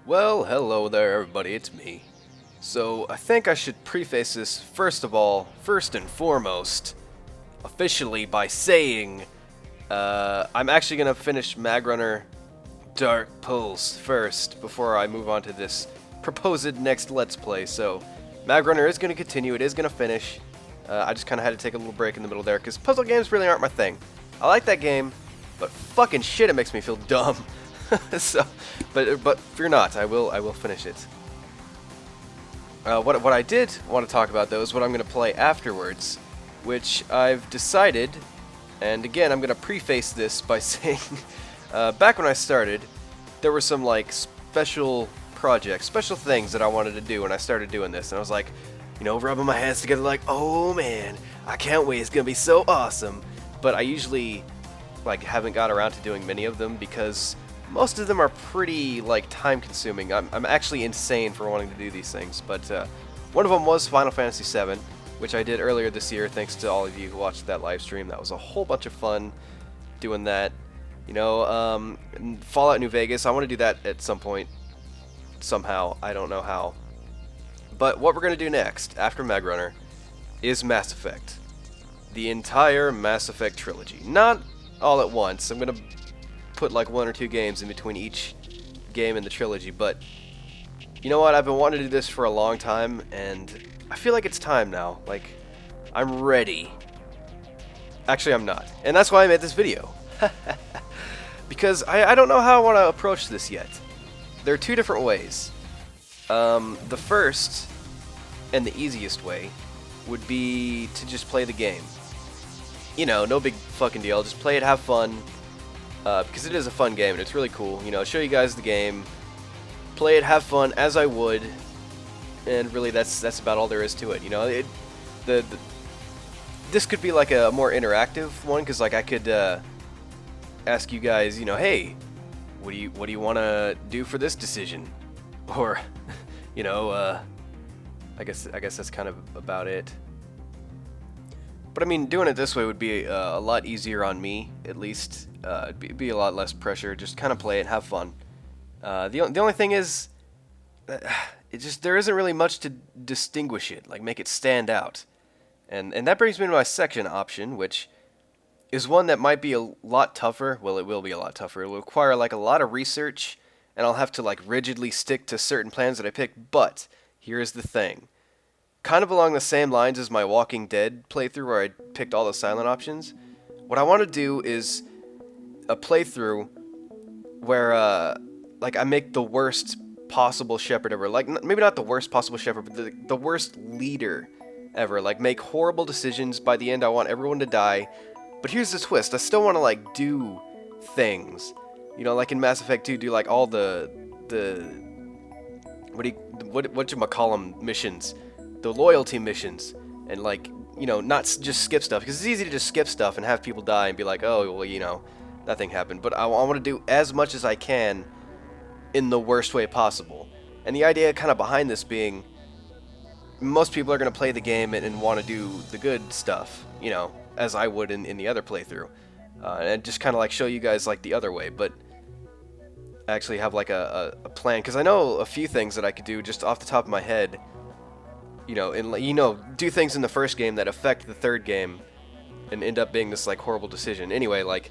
Well, hello there, everybody. It's me. So, I think I should preface this first of all, first and foremost, officially by saying I'm actually gonna finish Magrunner Dark Pulse first before I move on to this proposed next Let's Play. So, Magrunner is gonna continue. It is gonna finish. I just kind of had to take a little break in the middle there because puzzle games really aren't my thing. I like that game, but fucking shit, it makes me feel dumb. So, but fear not, I will finish it. What I did want to talk about though is what I'm going to play afterwards, which I've decided, and again I'm going to preface this by saying, back when I started, there were some like special projects, special things that I wanted to do when I started doing this, and I was like, you know, rubbing my hands together like, oh man, I can't wait, it's going to be so awesome. But I usually like haven't got around to doing many of them because most of them are pretty like time consuming. I'm actually insane for wanting to do these things, but one of them was Final Fantasy VII, which I did earlier this year thanks to all of you who watched that live stream. That was a whole bunch of fun doing that. You know, Fallout New Vegas, I want to do that at some point, somehow, I don't know how. But what we're going to do next, after Magrunner, is Mass Effect. The entire Mass Effect trilogy. Not all at once, I'm going to put like 1 or 2 games in between each game in the trilogy, but you know what, I've been wanting to do this for a long time, and I feel like it's time now. Like, I'm ready. Actually, I'm not, and that's why I made this video. Because I don't know how I want to approach this yet. There are 2 different ways. The first, and the easiest way, would be to just play the game. You know, no big fucking deal, just play it, have fun. Because it is a fun game and it's really cool. You know, show you guys the game, play it, have fun as I would, and really that's about all there is to it. You know, this could be like a more interactive one because like I could ask you guys, you know, hey, what do you want to do for this decision, or you know, I guess that's kind of about it. But I mean, doing it this way would be a lot easier on me, at least. It'd be a lot less pressure. Just kind of play it, have fun. The only thing is, there isn't really much to distinguish it, like make it stand out. And that brings me to my second option, which is one that might be a lot tougher. Well, it will be a lot tougher. It will require like a lot of research, and I'll have to like rigidly stick to certain plans that I pick. But here's the thing. Kind of along the same lines as my Walking Dead playthrough where I picked all the silent options, what I want to do is a playthrough where like I make the worst possible Shepard ever. Like maybe not the worst possible Shepard, but the worst leader ever. Like make horrible decisions. By the end I want everyone to die. But here's the twist. I still want to like do things. You know, like in Mass Effect 2, do like all the whatchamacallem missions. The loyalty missions, and like, you know, not just skip stuff, because it's easy to just skip stuff and have people die and be like, oh, well, you know, nothing happened. But I want to do as much as I can in the worst way possible. And the idea kind of behind this being, most people are going to play the game and want to do the good stuff, you know, as I would in the other playthrough. And just kind of like show you guys like the other way, but actually have like a plan, because I know a few things that I could do just off the top of my head. You know, do things in the first game that affect the third game and end up being this like horrible decision. Anyway, like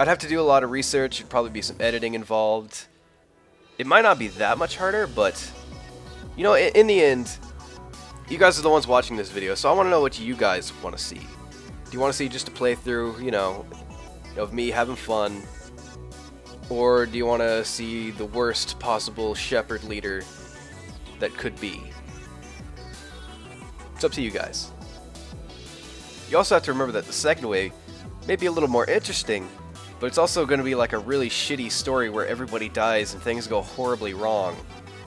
I'd have to do a lot of research, there'd probably be some editing involved. It might not be that much harder, but you know, in the end, you guys are the ones watching this video, so I want to know what you guys want to see. Do you want to see just a playthrough, you know, of me having fun, or do you want to see the worst possible Shepard leader that could be? It's up to you guys. You also have to remember that the second way may be a little more interesting, but it's also going to be like a really shitty story where everybody dies and things go horribly wrong.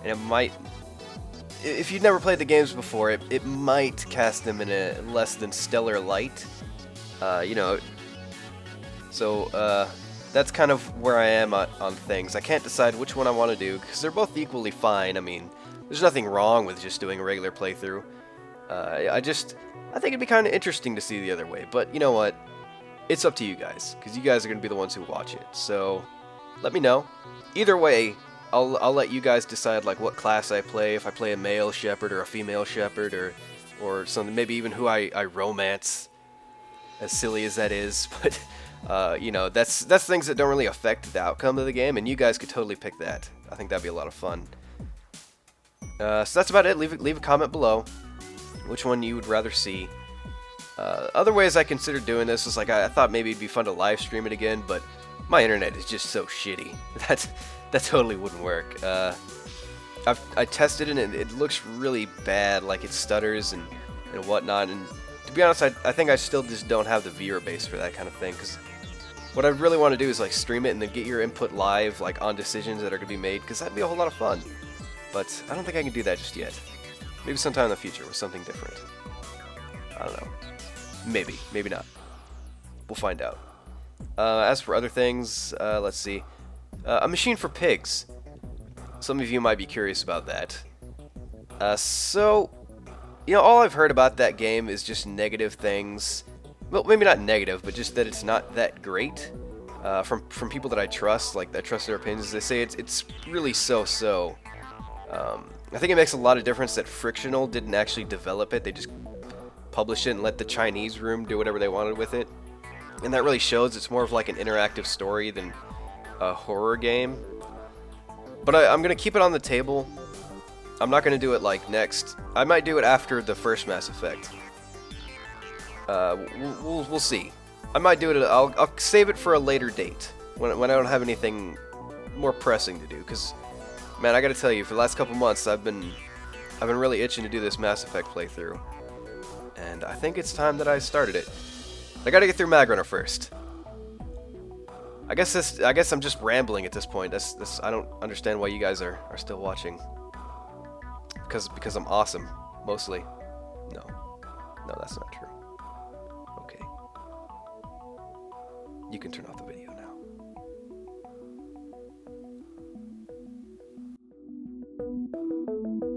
And it might, if you've never played the games before, it might cast them in a less than stellar light. You know, so that's kind of where I am on things. I can't decide which one I want to do, because they're both equally fine. I mean, there's nothing wrong with just doing a regular playthrough. I think it'd be kind of interesting to see the other way, but you know what? It's up to you guys, because you guys are going to be the ones who watch it. So, let me know. Either way, I'll let you guys decide like what class I play. If I play a male shepherd or a female shepherd or something. Maybe even who I romance. As silly as that is, but you know, that's things that don't really affect the outcome of the game, and you guys could totally pick that. I think that'd be a lot of fun. So that's about it. Leave a comment below which one you would rather see. Other ways I considered doing this is like I thought maybe it'd be fun to live stream it again, but my internet is just so shitty that totally wouldn't work. I tested it and it looks really bad, like it stutters and whatnot, and to be honest, I think I still just don't have the viewer base for that kind of thing, because what I really want to do is like stream it and then get your input live, like on decisions that are going to be made, because that'd be a whole lot of fun. But I don't think I can do that just yet. Maybe sometime in the future with something different. I don't know. Maybe not. We'll find out. As for other things, let's see. A machine for pigs. Some of you might be curious about that. So, you know, all I've heard about that game is just negative things. Well, maybe not negative, but just that it's not that great. From people that I trust, like I trust their opinions, they say it's really so-so. I think it makes a lot of difference that Frictional didn't actually develop it. They just published it and let the Chinese room do whatever they wanted with it. And that really shows it's more of like an interactive story than a horror game. But I'm going to keep it on the table. I'm not going to do it like next. I might do it after the first Mass Effect. We'll see. I might do it. I'll save it for a later date when I don't have anything more pressing to do. Because, man, I got to tell you, for the last couple months, I've been really itching to do this Mass Effect playthrough, and I think it's time that I started it. I got to get through Magrunner first. I guess I'm just rambling at this point. I don't understand why you guys are still watching. Because I'm awesome, mostly. No, that's not true. Okay. You can turn off the video now.